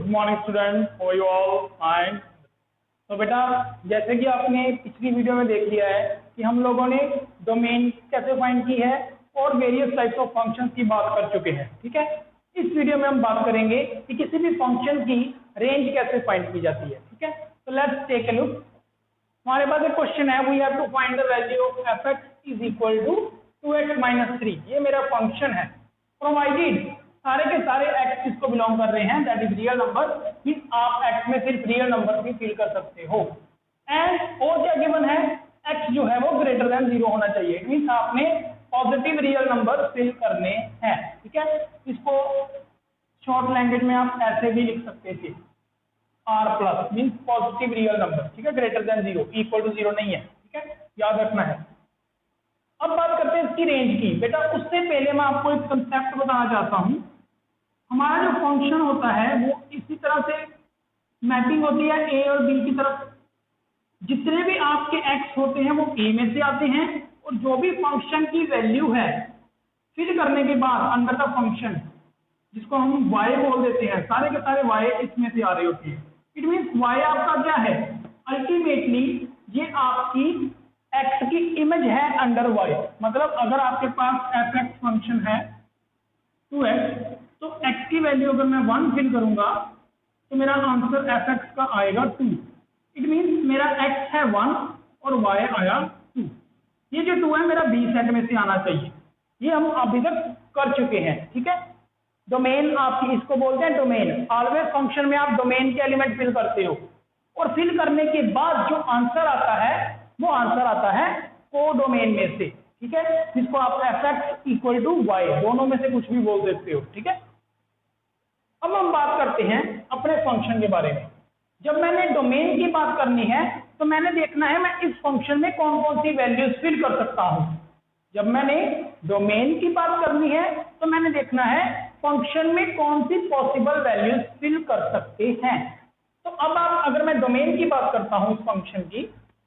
Morning student, how you all fine. तो बेटा जैसे कि आपने पिछली वीडियो में देख लिया है कि हम लोगों ने डोमेन कैसे फाइंड की है और वेरियस टाइप्स ऑफ फंक्शंस की बात कर चुके हैं। ठीक है, इस वीडियो में हम बात करेंगे कि किसी भी फंक्शन की रेंज कैसे फाइंड की जाती है। ठीक है, तो लेट्स टेक ए लुक। हमारे पास एक क्वेश्चन है, we have to find the value of f(x) is equal to 2x - 3। ये मेरा फंक्शन है, प्रोवाइडेड सारे के सारे x किसको बिलोंग कर रहे हैं, that is real number. Means आप x में सिर्फ रियल नंबर भी फिल कर सकते हो। एंड और क्या गिवन है, x जो है वो ग्रेटर देन 0 होना चाहिए। मींस आपने पॉजिटिव रियल नंबर फिल करने हैं। ठीक है, इसको शॉर्ट लैंग्वेज में आप ऐसे भी लिख सकते थे, r plus means positive real number. ठीक है, ग्रेटर देन 0, इक्वल टू 0 नहीं है। ठीक है, याद रखना है। अब बात करते हैं इसकी रेंज की। बेटा उससे पहले मैं आपको एक कंसेप्ट बताना चाहता हूं। हमारा जो फंक्शन होता है वो इसी तरह से मैपिंग होती है a और b की तरफ। जितने भी आपके x होते हैं वो a में से आते हैं, और जो भी फंक्शन की वैल्यू है फिल करने के बाद अंडर द फंक्शन, जिसको हम y बोल देते हैं, सारे के सारे y इसमें से आ रहे होते हैं। इट मींस y आपका क्या है, अल्टीमेटली ये आपकी x की इमेज है अंडर y। मतलब अगर आपके पास f(x) फंक्शन है 2x, तो x की वैल्यू अगर मैं 1 फिल करूंगा तो मेरा आंसर f(x) का आएगा 2। इट मींस मेरा x है 1 और y आया 2। ये जो 2 है मेरा b सेट में से आना चाहिए। ये हम अभी तक कर चुके हैं। ठीक है, डोमेन आपकी इसको बोलते हैं डोमेन। ऑलवेज फंक्शन में आप डोमेन के एलिमेंट फिल करते हो, और फिल करने के बाद जो आंसर आता है वो आंसर आता है कोडोमेन में से। ठीक है, जिसको आप f(x) इक्वल टू y दोनों में से कुछ भी बोल देते हो। ठीक है, अब हम बात करते हैं अपने फंक्शन के बारे में। जब मैंने डोमेन की बात करनी है तो मैंने देखना है मैं इस फंक्शन में कौन कौन सी वैल्यूज फिल कर सकता हूं। जब मैंने डोमेन की बात करनी है तो मैंने देखना है फंक्शन में कौन सी पॉसिबल वैल्यूज फिल कर सकते हैं। तो अब आप अगर मैं डोमेन की बात करता हूं इस फंक्शन की,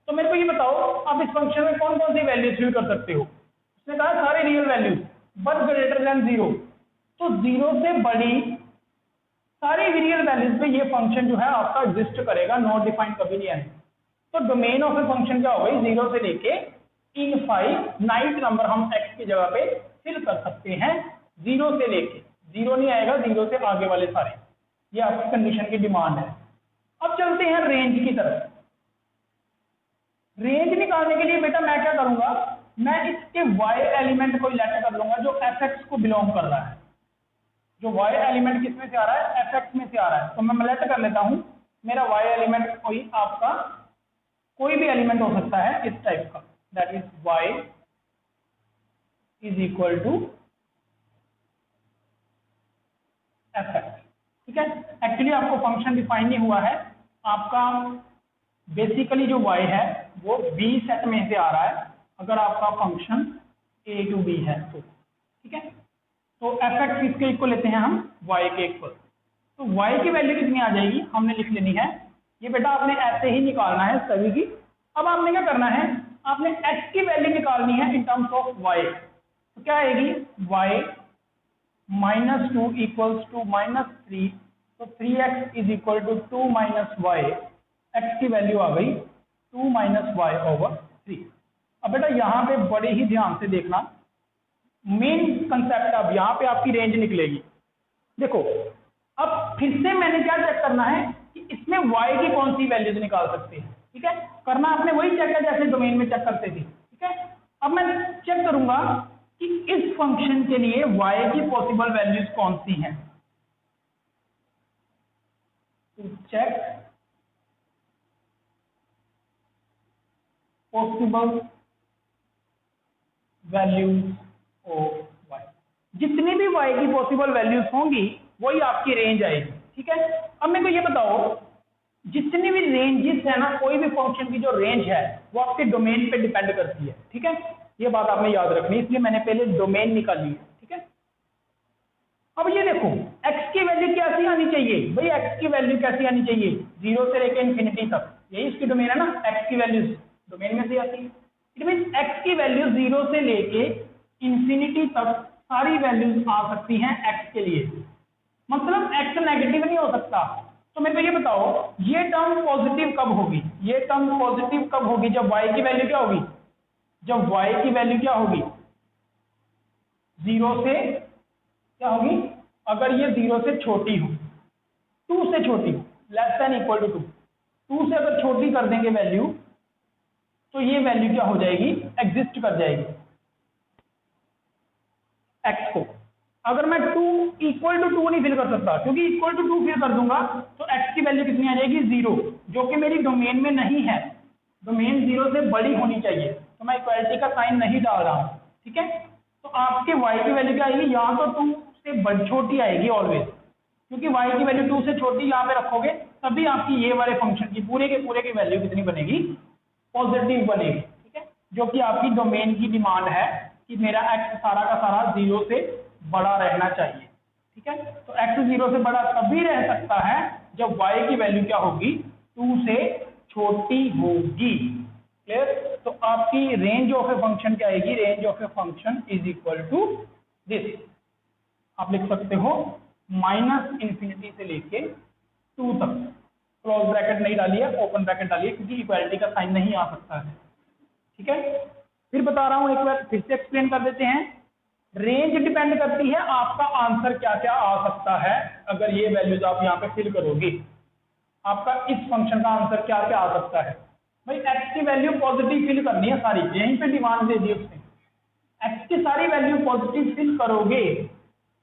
तो मेरे को ये बताओ आप इस फंक्शन में कौन कौन सी वैल्यूज फिल कर सकते हो। उसने कहा सारे real values but greater than 0। तो 0 से बड़ी सारी रियल वैल्यूज पे ये फंक्शन जो है आपका एग्जिस्ट करेगा, नॉट डिफाइंड कभी नहीं आएगा। तो डोमेन ऑफ ए फंक्शन क्या हो गई, 0 से लेके इनफाइनाइट नंबर हम x की जगह पे फिल कर सकते हैं। 0 से लेके 0 नहीं आएगा, 0 से आगे वाले सारे, ये आपकी कंडीशन की डिमांड है। अब चलते हैं रेंज की तरफ। रेंज निकालने के लिए बेटा मैं क्या करूंगा, मैं इसके y एलिमेंट को लेट कर लूंगा जो f(x) को बिलोंग कर रहा है। जो y एलिमेंट किस में से आ रहा है, f(x) में से आ रहा है। तो मैं लेट कर लेता हूं, मेरा y एलिमेंट कोई आपका कोई भी एलिमेंट हो सकता है इस टाइप का, that is y is equal to f(x). ठीक है, एक्चुअली आपको फंक्शन डिफाइन नहीं हुआ है, आपका बेसिकली जो y है वो b सेट में से आ रहा है अगर आपका फंक्शन a टू b है तो। ठीक है, तो f(x) इसके इक्वल लेते हैं हम y के इक्वल। तो y की वैल्यू कितनी आ जाएगी हमने लिख लेनी है। ये बेटा आपने ऐसे ही निकालना है सभी की। अब आपने क्या करना है, आपने x की वैल्यू निकालनी है इन टर्म्स ऑफ y। तो क्या आएगी, y -2 इक्वल्स टू -3। तो 3x is equal to 2 - y। x की वैल्यू आ गई 2 - y/3। अब बेटा यहाँ पे बड़े ही ध्यान से देखना, मेन कंसेप्ट अब यहाँ पे आपकी रेंज निकलेगी। देखो अब फिर से मैंने क्या चेक करना है कि इसमें y की कौन सी वैल्यूज निकाल सकते हैं। ठीक है, करना आपने वही चेक है जैसे डोमेन में चेक करते थे। ठीक है, अब मैं चेक करूंगा कि इस फंक्शन के लिए y की पॉसिबल वैल्यूज कौन सी हैं। तो check possible values of y। जितनी भी y की पॉसिबल वैल्यूज होंगी वही आपकी रेंज आएगी। ठीक है, अब मेरे को ये बताओ, जितनी भी रेंजेस है ना, कोई भी फंक्शन की जो रेंज है वो आपके डोमेन पे डिपेंड करती है। ठीक है, ये बात आपने याद रखनी है, इसलिए मैंने पहले डोमेन निकाली है। ठीक है, अब ये देखो x की वैल्यू कैसी आनी चाहिए भाई, x की वैल्यू कैसी आनी चाहिए, 0 से लेकर इन्फिनिटी तक, यही इसकी डोमेन है ना, x की वैल्यू डोमेन में से आती है। इट मीन x की वैल्यू 0 से लेके इंफिनिटी तक सारी वैल्यूज आ सकती हैं x के लिए। मतलब x नेगेटिव नहीं हो सकता, तो मेरे को ये बताओ, ये टर्म पॉजिटिव कब होगी, ये टर्म पॉजिटिव कब होगी, जब y की वैल्यू क्या होगी, जब y की वैल्यू क्या होगी, 0 से क्या होगी, अगर ये 0 से छोटी हो, 2 से छोटी, लेस देन इक्वल टू 2 से अगर छोटी कर देंगे वैल्यू, तो ये वैल्यू क्या हो जाएगी, एग्जिस्ट कर जाएगी x को। अगर मैं 2 इक्वल टू 2 नहीं फिल कर सकता, क्योंकि इक्वल टू 2 फिल कर दूंगा तो x की वैल्यू कितनी आ जाएगी, 0, जो कि मेरी डोमेन में नहीं है, डोमेन 0 से बड़ी होनी चाहिए, तो मैं इक्वालिटी का साइन नहीं डाल रहा हूं, ठीक है। तो आपके y की वैल्यू क्या आएगी, यहाँ तो 2 से बड़ी छोटी आएगी ऑलवेज, क्योंकि y की वैल्यू 2 से छोटी यहाँ पे रखोगे, तभी आपकी ये वाले फंक्शन की पूरे के पूरे की वैल्यू कितनी बनेगी, पॉजिटिव बनेगी, ठीक है, जो कि आपकी डोमेन की डिमांड है कि मेरा x सारा का सारा 0 से बड़ा रहना चाहिए, ठीक है। तो x 0 से बड़ा तभी रह सकता है जब y की वैल्यू क्या होगी, 2 से छोटी होगी, क्लियर। तो आपकी रेंज ऑफ ए फंक्शन क्या आएगी, range of a function is equal to this, आप लिख सकते हो -∞ से लेके 2 तक, क्लोज ब्रैकेट नहीं डालिए, ओपन ब्रैकेट डालिए, क्योंकि इक्वालिटी का साइन नहीं आ सकता है, ठीक है। फिर बता रहा हूं, एक बार फिर से एक्सप्लेन कर देते हैं। रेंज डिपेंड करती है आपका आंसर क्या क्या आ सकता है, अगर ये वैल्यूज आप यहाँ पे फिल करोगे, आपका इस फंक्शन का आंसर क्या क्या आ सकता है। भाई x की वैल्यू पॉजिटिव फिल करनी है सारी, यहीं पे डिमांड दे दी उसने, x की सारी वैल्यू पॉजिटिव फिल करोगे,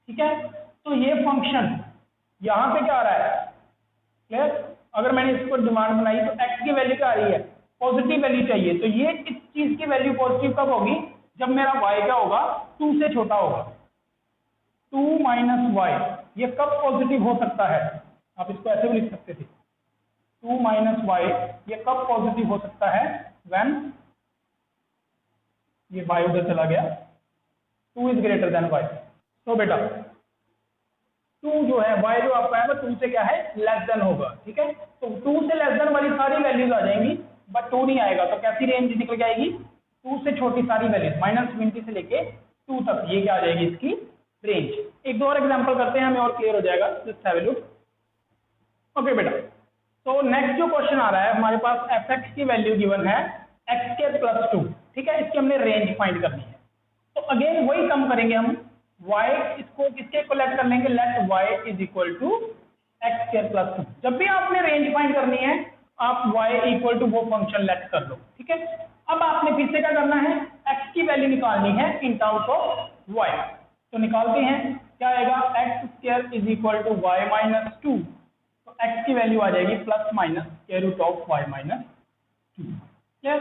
ठीक है। तो ये फंक्शन यहाँ पे क्या आ रहा है, क्लियर। अगर मैंने इसको डिमांड बनाई तो x की वैल्यू क्या आ रही है, पॉजिटिव वैल्यू चाहिए, तो ये इस चीज की वैल्यू पॉजिटिव कब होगी, जब मेरा y क्या होगा, 2 से छोटा होगा, 2 माइनस y, ये कब पॉजिटिव हो सकता है, आप इसको ऐसे भी लिख सकते थे, 2 माइनस y, ये कब पॉजिटिव हो सकता है, व्हेन, ये y उधर चला गया, 2 इज ग्रेटर देन y। तो बेटा 2 जो है, y जो आपका है 2 से क्या है, लेस देन होगा, ठीक है। तो 2 से लेस देन वाली सारी वैल्यूज आ जाएंगी, बट 2 नहीं आएगा, तो कैसी रेंज निकल के आएगी, 2 से छोटी सारी वैल्यूज, -∞ से लेके 2 तक, ये क्या आ जाएगी इसकी रेंज। एक दो और एग्जांपल करते हैं, हमें और क्लियर हो जाएगा, just have a look. Okay बेटा, तो नेक्स्ट जो क्वेश्चन आ रहा है, हमारे पास fx की वैल्यू गिवन है x²+2, ठीक है, इसकी हमने रेंज फाइंड करनी है। तो अगेन वही कम करेंगे हम, y इसको किसके कोलेक्ट कर लेंगे, let y is equal to x²+2। जब भी आपने रेंज फाइंड करनी है, आप y इक्वल टू वो फंक्शन लेट कर लो, ठीक है। अब आपने फिर से क्या करना है, x की वैल्यू निकालनी है इन टर्म्स ऑफ y, तो निकालते हैं, क्या आएगा, x² is equal to y minus 2, तो x की वैल्यू आ जाएगी plus minus square root of y minus 2, clear.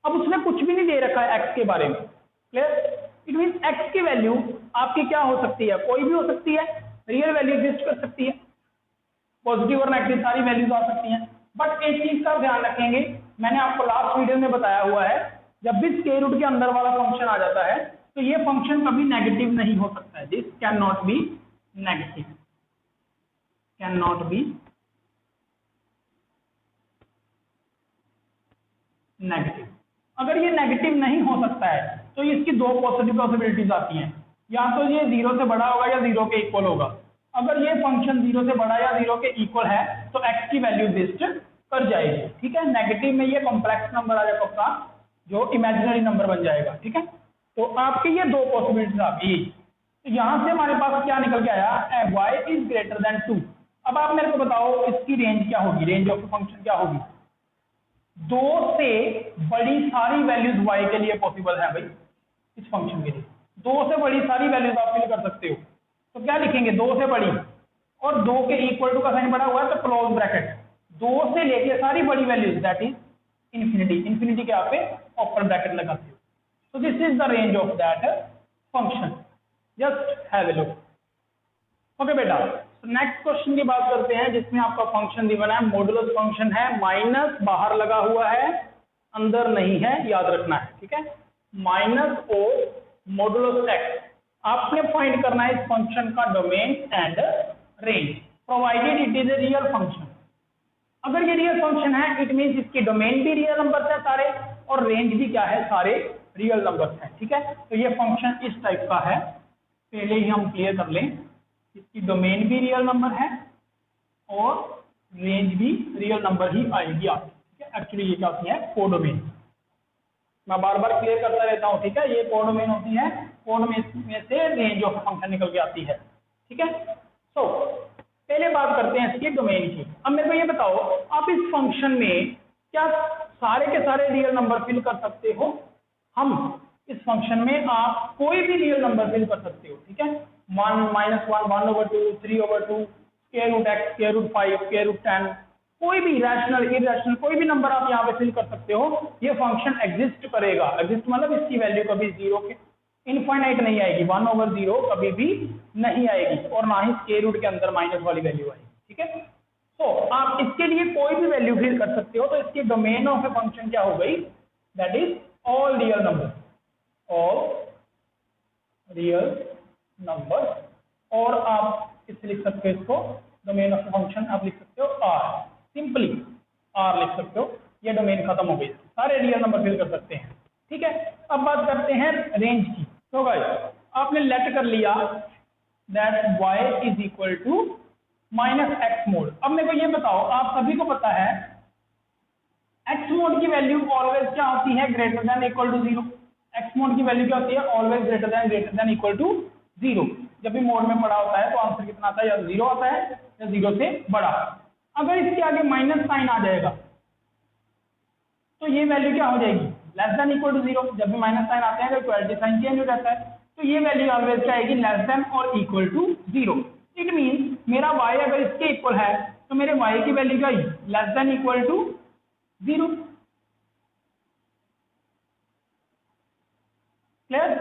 अब उसने कुछ भी नहीं दे रखा है x के बारे में, क्लियर। इट मीन x की वैल्यू आपकी क्या हो सकती है, कोई भी हो सकती है, रियल वैल्यू एग्जिस्ट कर सकती है, पॉजिटिव और नेगेटिव सारी वैल्यूज आ सकती हैं, बट एक चीज का ध्यान रखेंगे, मैंने आपको लास्ट वीडियो में बताया हुआ है, जब भी स्क्वायर रूट के अंदर वाला फंक्शन आ जाता है, तो ये फंक्शन कभी नेगेटिव नहीं हो सकता है, this can not be negative, can not be negative. अगर ये नेगेटिव नहीं हो सकता है, तो इसकी दो पॉसिबिलिटीज आती हैं, या तो ये 0 से बड़ा होगा या 0 के इक्वल होगा। अगर ये फंक्शन 0 से बड़ा या 0 के इक्वल है, तो x की वैल्यू एग्जिस्ट कर जाएगी, ठीक है। नेगेटिव में ये कॉम्प्लेक्स नंबर आ जाएगा आपका, जो इमेजिनरी नंबर बन जाएगा, ठीक है। तो आपके ये दो पॉसिबिलिटीज आ गई, तो यहां से हमारे पास क्या निकल के आया, y इज ग्रेटर देन 2। अब आप मेरे को बताओ इसकी रेंज क्या होगी, रेंज ऑफ फंक्शन क्या होगी, 2 से बड़ी सारी वैल्यूज y के लिए पॉसिबल है भाई, इस फंक्शन के लिए 2 से बड़ी सारी वैल्यूज आप फिल कर सकते हो, तो क्या लिखेंगे, 2 से बड़ी, और 2 के इक्वल टू का साइन बड़ा हुआ है, तो क्लोज ब्रैकेट, 2 से लेके सारी बड़ी values that is infinity, infinity के आप पे ओपन ब्रैकेट लगाते हो, तो this is the range of that function, just have a look. Okay बेटा, नेक्स्ट क्वेश्चन की बात करते हैं, जिसमें आपका फंक्शन दिया है, मॉडुलस फंक्शन है, माइनस बाहर लगा हुआ है, अंदर नहीं है, याद रखना है, ठीक है। माइनस ओ मॉडुलस x, आपने फाइंड करना है इस फंक्शन का domain and range, provided it is a real function. अगर ये रियल फंक्शन है, इट मींस इसके डोमेन भी रियल नंबर है सारे, और रेंज भी क्या है, सारे रियल नंबर है, ठीक है। तो ये फंक्शन इस टाइप का है, पहले ही हम क्लियर कर लें, इसकी डोमेन भी रियल नंबर है और रेंज भी रियल नंबर ही आएगी आपकी, ठीक है। एक्चुअली ये क्या होती है, कोडोमेन। मैं बार बार क्लियर करता रहता हूँ, ठीक है। ये कोडोमेन होती है, कोडोमेन में से रेंज ऑफ फंक्शन निकल के आती है, ठीक है। सो पहले बात करते हैं इसकी डोमेन की। अब मेरे को ये बताओ, आप इस फंक्शन में क्या सारे के सारे रियल नंबर फिल कर सकते हो? हम इस फंक्शन में आप कोई भी रियल नंबर फिल कर सकते हो, ठीक है। 1, -1, 1/2, 3/2, square root x, square root 5, square root 10, कोई भी रैशनल इरेशनल कोई भी नंबर आप यहाँ पे फिल कर सकते हो। ये फंक्शन एग्जिस्ट करेगा। एग्जिस्ट मतलब इसकी वैल्यू कभी जीरो के इनफाइनाइट नहीं आएगी, 1/0 कभी भी नहीं आएगी, और ना ही स्क्वायर रूट के अंदर माइनस वाली वैल्यू आएगी, ठीक है। तो आप इसके लिए कोई भी वैल्यू फिल कर सकते हो। तो इसकी डोमेन ऑफ ए फंक्शन क्या हो गई, that is all real number, all real number. और आप इससे लिख सकते हो, इसको डोमेन ऑफ फंक्शन आप लिख सकते हो आर, सिंपली आर लिख सकते हो। ये डोमेन खत्म हो गई, सारे रियल नंबर फिल कर सकते हैं, ठीक है। अब बात करते हैं रेंज की। तो गाइस आपने लेट कर लिया that y is equal to -x mod. अब मेरे को ये बताओ, आप सभी को पता है x मोड की वैल्यू ऑलवेज क्या होती है, greater than equal to 0। x mod की वैल्यू क्या होती है, always greater than equal to 0। जब भी मोड में पड़ा होता है तो आंसर कितना आता है, या 0 आता है या 0 से बड़ा। अगर इसके आगे माइनस साइन आ जाएगा तो ये वैल्यू क्या हो जाएगी, लेस देन इक्वल टू 0। जब भी माइनस साइन आते हैं तो इक्वलिटी साइन चेंज हो जाता है, तो ये वैल्यू ऑलवेज क्या आएगी, लेस देन और इक्वल टू 0। इट मीन मेरा y अगर इसके इक्वल है तो मेरे y की वैल्यू क्या आई, less than equal to 0। Clear?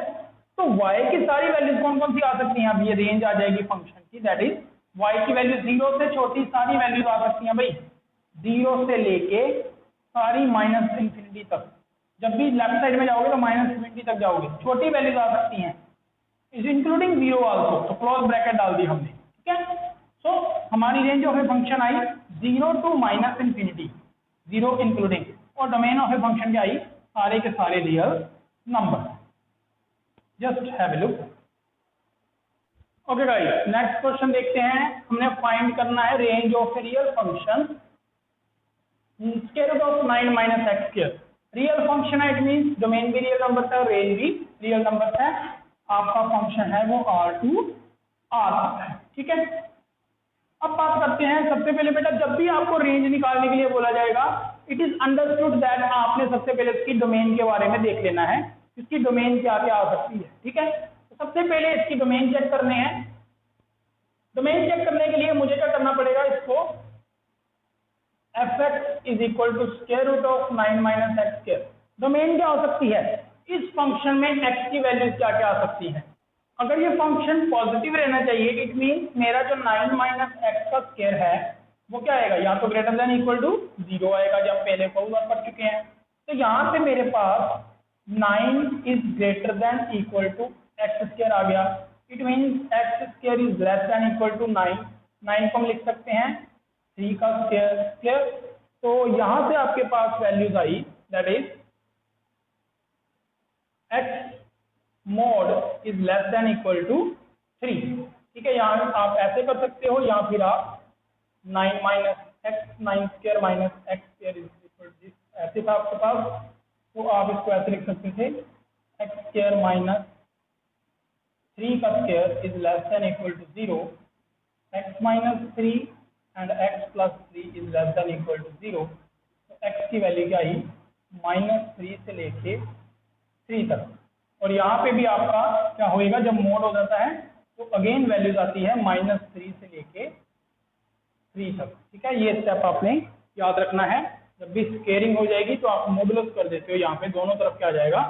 तो y की सारी वैल्यूज कौन कौन सी आ सकती हैं, अब ये रेंज आ जाएगी फंक्शन की, दैट इज y की वैल्यू 0 से छोटी सारी वैल्यूज आ सकती हैं भाई, 0 से लेके सारी -∞ तक। जब भी लेफ्ट साइड में जाओगे तो -∞ तक जाओगे, छोटी वैल्यूज आ सकती हैं, इज इंक्लूडिंग 0 आल्सो। तो क्लोज ब्रैकेट डाल दी हमने, ठीक है। सो हमारी रेंज ऑफ ए फंक्शन आई 0 टू -∞, 0 इंक्लूडिंग, और डोमेन ऑफ ए फंक्शन क्या आई, सारे के सारे real number. Just have a look. Okay guys, next question देखते हैं। हमने फाइंड करना है range of a real function square root of 9 - x square. Real function है, इट मींस डोमेन भी रियल नंबर है, रेंज भी रियल नंबर है। आपका फंक्शन है वो R टू R तक है, ठीक है। अब बात करते हैं, सबसे पहले बेटा जब भी आपको रेंज निकालने के लिए बोला जाएगा, इट इज अंडरस्टूड दैट आपने सबसे पहले इसकी डोमेन के बारे में देख लेना है, इसकी डोमेन क्या क्या आ सकती है, ठीक है। तो सबसे पहले इसकी डोमेन चेक करने हैं। डोमेन चेक करने के लिए मुझे क्या करना पड़ेगा, इसको f(x) is equal to square root of 9 - x square. Domain क्या हो सकती है, इस फंक्शन में x की वैल्यू क्या क्या आ सकती है। अगर ये फंक्शन पॉजिटिव रहना चाहिए, इट मीन मेरा जो 9 - x का स्क्वायर है वो क्या आएगा, या तो ग्रेटर देन इक्वल टू 0 आएगा, जब पहले बहुत बार पढ़ चुके हैं। तो यहाँ पे मेरे पास 9 is greater than equal to x square आ गया। It mean x square is less than equal to 9। 9 को हम लिख सकते हैं 3 का स्क्वायर। क्लियर? तो यहां से आपके पास वैल्यूज आई, that is x mod is less than equal to 3, ठीक है। यहाँ आप ऐसे कर सकते हो, या फिर आप 9 square minus x square is equal to, ऐसे था आपके पास, तो आप इसको ऐसे लिख सकते थे x स्क्वायर माइनस 3 का square is less than equal to 0, x minus 3 and x plus 3 is less than equal to 0। तो x की वैल्यू क्या आई, -3 से लेके 3 तक। और यहाँ पे भी आपका क्या होएगा, जब मोड हो जाता है तो अगेन वैल्यूज आती है -3 से लेके 3 तक, ठीक है। ये स्टेप आपने याद रखना है। जब भी स्केयरिंग हो जाएगी तो आप मॉडुलस कर देते हो, यहाँ पे दोनों तरफ क्या आ जाएगा,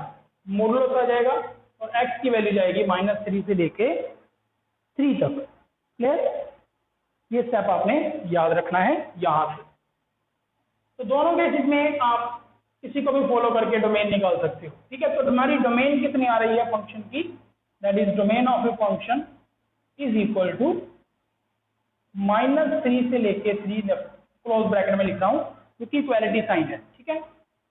मॉडुलस आ जाएगा, और x की वैल्यू जाएगी -3 से लेके 3 तक। क्लियर? ये स्टेप आपने याद रखना है यहाँ से। तो दोनों केसेस में आप किसी को भी फॉलो करके डोमेन निकाल सकते हो, ठीक है। तो हमारी डोमेन कितनी आ रही है फंक्शन की, that is domain of a function is equal to -3 से लेके 3, क्लोज ब्रैकेट में लिख रहा हूं क्योंकि इक्वालिटी साइन है, ठीक है।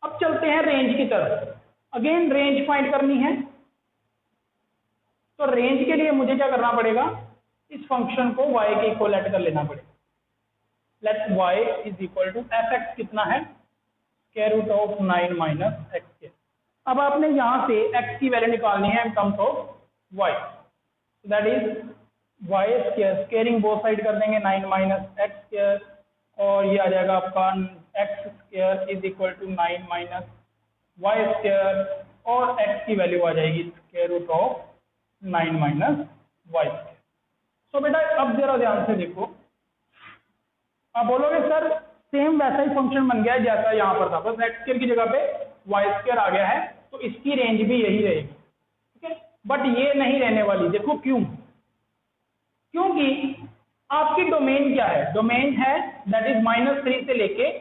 अब चलते हैं रेंज की तरफ। अगेन रेंज फाइंड करनी है, तो रेंज के लिए मुझे क्या करना पड़ेगा, इस फंक्शन को y के इक्वलेट कर लेना पड़ेगा। Let y is equal to f x कितना है, square root of 9 minus x square. अब आपने यहाँ से x की वैल्यू निकालनी है in terms of y, that is y square, squaring both side कर देंगे 9 माइनस एक्स स्क्वायर, और ये आ जाएगा आपका X square is equal to 9 minus Y square, और x की वैल्यू आ जाएगी square root of 9 minus Y square. So बेटा अब जरा ध्यान से देखो, आप बोलोगे सर सेम वैसा ही फंक्शन बन गया है जैसा यहाँ पर था, बस एक्स स्क्वायर की जगह पे वाई स्क्वायर आ गया है, तो इसकी रेंज भी यही रहेगी, ठीक है। बट ये नहीं रहने वाली, देखो क्यों, क्योंकि आपकी डोमेन क्या है, डोमेन है दैट इज -3 से लेके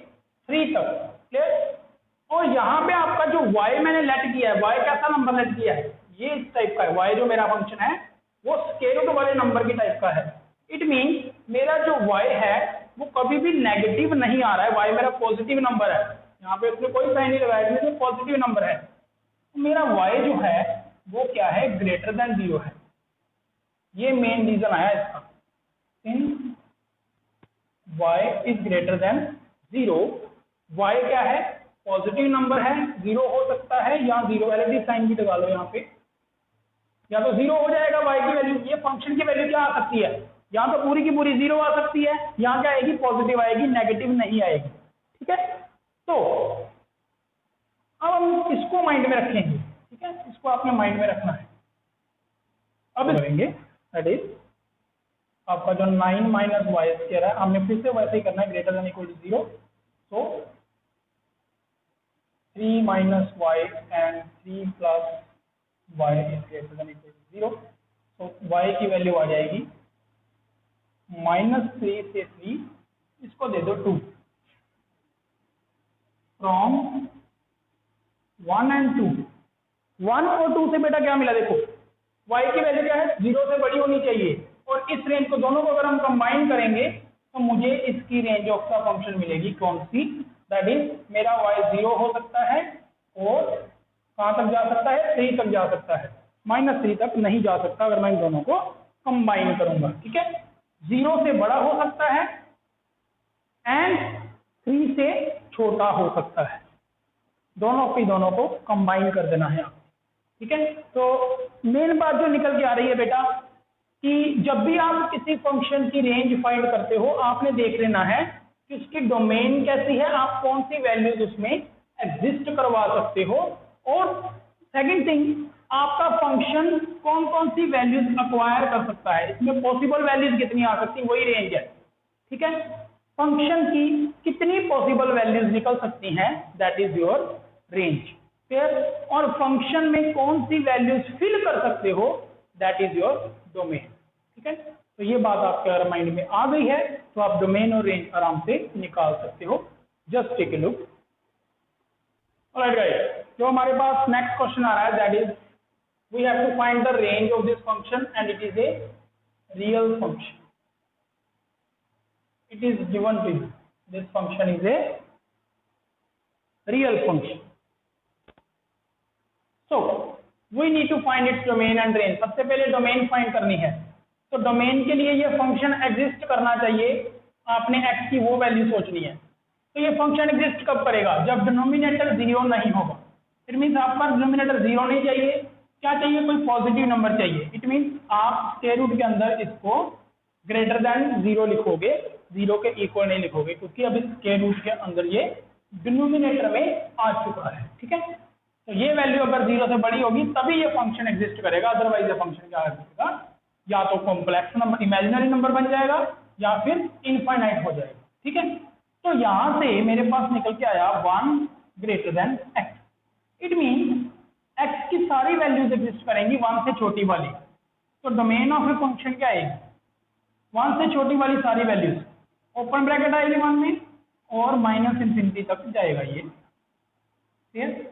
3 तक, क्लियर। और यहाँ पे आपका जो y मैंने लेट किया है, y कैसा नंबर लेट किया है, ये इस टाइप का है, y जो मेरा फंक्शन है वो स्क्वायर रूट वाले नंबर की टाइप का है। इट मीन मेरा जो y है वो कभी भी नेगेटिव नहीं आ रहा है, y मेरा पॉजिटिव नंबर है, यहाँ पे उसने कोई साइन नहीं लगाया, इसमें पॉजिटिव नंबर है, तो मेरा y जो है वो क्या है, ग्रेटर देन 0 है। ये मेन रीजन आया इसका, इन y is greater then 0, y क्या है, पॉजिटिव नंबर है, 0 हो सकता है, या 0 एलटी साइन भी लगा लो यहाँ पे, या तो 0 हो जाएगा y की वैल्यू, ये फंक्शन की वैल्यू क्या आ सकती है, या तो पूरी की पूरी 0 आ सकती है, यहाँ क्या आएगी, पॉजिटिव आएगी, नेगेटिव नहीं आएगी, ठीक है। तो अब हम इसको माइंड में रखेंगे, ठीक है, इसको आपने माइंड में रखना है। अब करेंगे दैट इज आपका जो 9 माइनस वाई स्क्वायर है, हमने फिर से वैसे ही करना है, greater than equal to 0, so 3 minus y and 3 plus y is greater than equal to 0, so y की वैल्यू आ जाएगी -3 से 3, इसको दे दो 2, फ्रॉम 1 and 2, 1 और 2 से बेटा क्या मिला, देखो y की वैल्यू क्या है, 0 से बड़ी होनी चाहिए, और इस रेंज को दोनों को अगर हम कंबाइन करेंगे तो मुझे इसकी रेंज ऑफ का फंक्शन मिलेगी, कौन सी, दैट इज मेरा y 0 हो सकता है, और कहां तक जा सकता है, 3 तक जा सकता है, -3 तक नहीं जा सकता अगर मैं इन दोनों को कंबाइन करूंगा, ठीक है। 0 से बड़ा हो सकता है एंड 3 से छोटा हो सकता है, दोनों को कंबाइन कर देना है, ठीक है। तो मेन बात जो निकल के आ रही है बेटा कि जब भी आप किसी फंक्शन की रेंज फाइंड करते हो, आपने देख लेना है कि उसकी डोमेन कैसी है, आप कौन सी वैल्यूज उसमें एग्जिस्ट करवा सकते हो, और सेकंड थिंग आपका फंक्शन कौन कौन सी वैल्यूज अक्वायर कर सकता है, इसमें पॉसिबल वैल्यूज कितनी आ सकती है, वही रेंज है, ठीक है। फंक्शन की कितनी पॉसिबल वैल्यूज निकल सकती हैं, दैट इज योर रेंज, फिर और फंक्शन में कौन सी वैल्यूज फिल कर सकते हो, दैट इज योर डोमेन, ठीक है। तो ये बात आपके अगर माइंड में आ गई है तो आप डोमेन और रेंज आराम से निकाल सकते हो। Just take a look. Alright guys, जो हमारे पास नेक्स्ट क्वेश्चन आ रहा है, that is we have to find the range of this function and it is a real function. It is given to you this function is a real function, so we need to find its domain and range. सबसे पहले domain find करनी है, तो domain के लिए ये function exist करना चाहिए, आपने x की वो वैल्यू सोचनी है। तो ये फंक्शन एग्जिस्ट कब करेगा, जब डिनोमिनेटर 0 नहीं होगा। इट मीन्स आपका डिनोमिनेटर 0 नहीं चाहिए, क्या चाहिए, कोई पॉजिटिव नंबर चाहिए। इट मीन्स आप स्क्वायर रूट के अंदर इसको ग्रेटर देन 0 लिखोगे, 0 के इक्वल नहीं लिखोगे, क्योंकि अब इस स्क्वायर रूट के अंदर ये डिनोमिनेटर में आ चुका है, ठीक है। तो ये वैल्यू अगर 0 से बड़ी होगी तभी ये फंक्शन एग्जिस्ट करेगा, अदरवाइज ये फंक्शन क्या करेगा, या तो कॉम्प्लेक्स नंबर, इमेजिनरी नंबर बन जाएगा, या फिर इनफाइनाइट हो जाएगा, ठीक है। तो यहां से मेरे पास निकल के आया 1 greater than x। It mean x की सारी वैल्यूज एग्जिस्ट करेंगी 1 से छोटी वाली, तो डोमेन ऑफ ए फंक्शन क्या आएगी, 1 से छोटी वाली सारी वैल्यूज, ओपन ब्रैकेट आएगी 1 में, और -∞ तक जाएगा ये,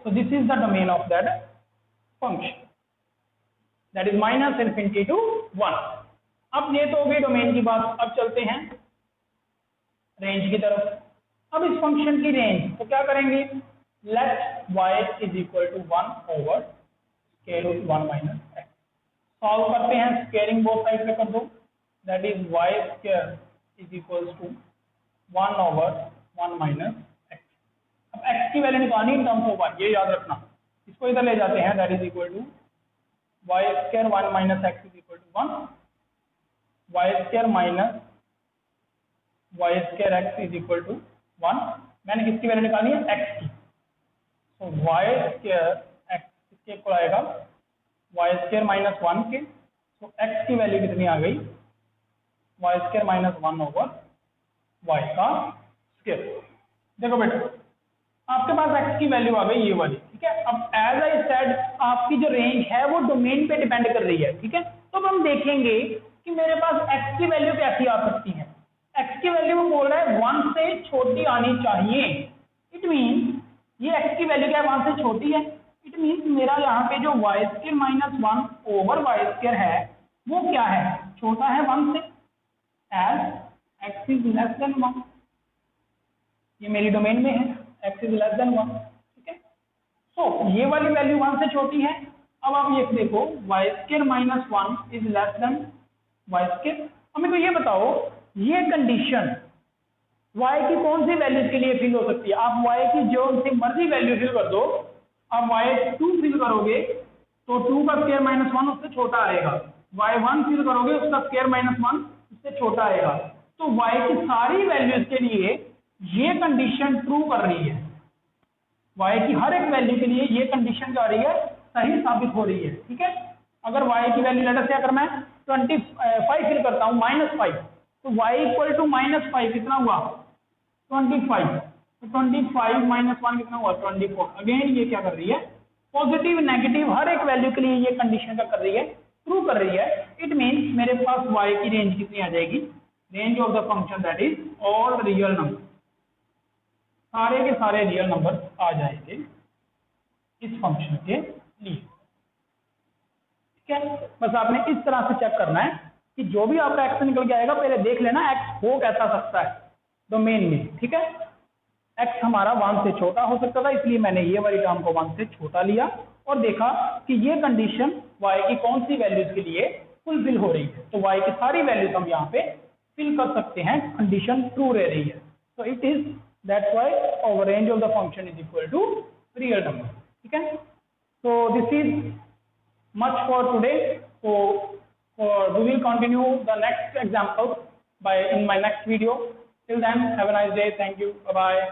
so this is the domain of that function, that is -∞ to 1। अब ये तो हो गई डोमेन की बात। अब चलते हैं रेंज की तरफ। अब इस फंक्शन की रेंज तो क्या करेंगे, let y is equal to 1 over square root 1 minus x। Solve करते हैं, स्क्वायरिंग बोथ साइड पे कर दो, that is y square is equal to 1/1 minus x. अब एक्स की वैल्यू निकालनी इन टर्म्स ऑफ वाई, ये याद रखना। इसको इधर ले जाते हैं, that is equal to y square 1 minus x is equal to 1, y square minus Y square x is equal to 1। मैंने किसकी वैल्यू निकालनी है? एक्स की। तो वाई स्क्वायर एक्स किसके इक्वल आएगा? वाई स्क्वायर माइनस 1 के। तो एक्स की वैल्यू कितनी आ गई? वाई स्क्वायर माइनस 1/y का स्क्वायर। देखो बेटा, आपके पास x की वैल्यू आ गई ये वाली, ठीक है। अब एज आई सेड, आपकी जो रेंज है वो डोमेन पे डिपेंड कर रही है, ठीक है। तो अब हम देखेंगे कि मेरे पास x की वैल्यू कैसी आ सकती है। x की वैल्यू वो बोल रहा है 1 से छोटी आनी चाहिए। इट मीन ये x की वैल्यू क्या है? 1 से छोटी है। इट मीन मेरा यहाँ पे जो वाई स्क्वायर माइनस 1/y² है वो क्या है? छोटा है 1 से, as x is less than 1। ये मेरी डोमेन में है, x इज लेस देन 1, ठीक है। सो ये वाली वैल्यू 1 से छोटी है। अब आप ये देखो, y square minus 1 is less than y square. हमें तो ये बताओ, ये कंडीशन y की कौन सी वैल्यूज के लिए फिल हो सकती है? आप y की जो सी मर्जी वैल्यू फिल कर दो। आप y2 फिल करोगे तो 2 का स्क्वायर माइनस 1 उससे छोटा आएगा, y1 फिल करोगे उसका स्क्वायर माइनस 1 उससे छोटा आएगा। तो y की सारी वैल्यूज के लिए ये कंडीशन ट्रू कर रही है। y की हर एक वैल्यू के लिए ये कंडीशन क्या हो रही है? सही साबित हो रही है, ठीक है। अगर y की वैल्यू लेटर से अगर मैं 25 फिल करता हूँ -5, तो y इक्वल टू -5 कितना हुआ? 25। तो 25 माइनस 1 कितना हुआ? 24। अगेन ये क्या कर रही है? पॉजिटिव नेगेटिव हर एक वैल्यू के लिए ये कंडीशन क्या कर रही है? ट्रू कर रही है। इट मीन्स मेरे पास y की रेंज कितनी आ जाएगी? Range of the function that is all real number, सारे के सारे रियल नंबर आ जाएंगे इस फंक्शन के लिए, ठीक है। बस आपने इस तरह से चेक करना है कि जो भी आपका एक्स निकल के आएगा पहले देख लेना एक्स हो कैसा सकता है डोमेन में, ठीक है। x हमारा 1 से छोटा हो सकता था, इसलिए मैंने ये वाली टर्म को 1 से छोटा लिया और देखा कि ये कंडीशन y की कौन सी वैल्यूज के लिए फुलफिल हो रही है। तो y की सारी वैल्यूज हम यहाँ पे फिल कर सकते हैं, कंडीशन ट्रू रह रही है। तो it is that's why our range of the function is equal to real number, ठीक है। So this is much for today. So we will continue the next example in my next video. Till then, have a nice day. Thank you. Bye bye.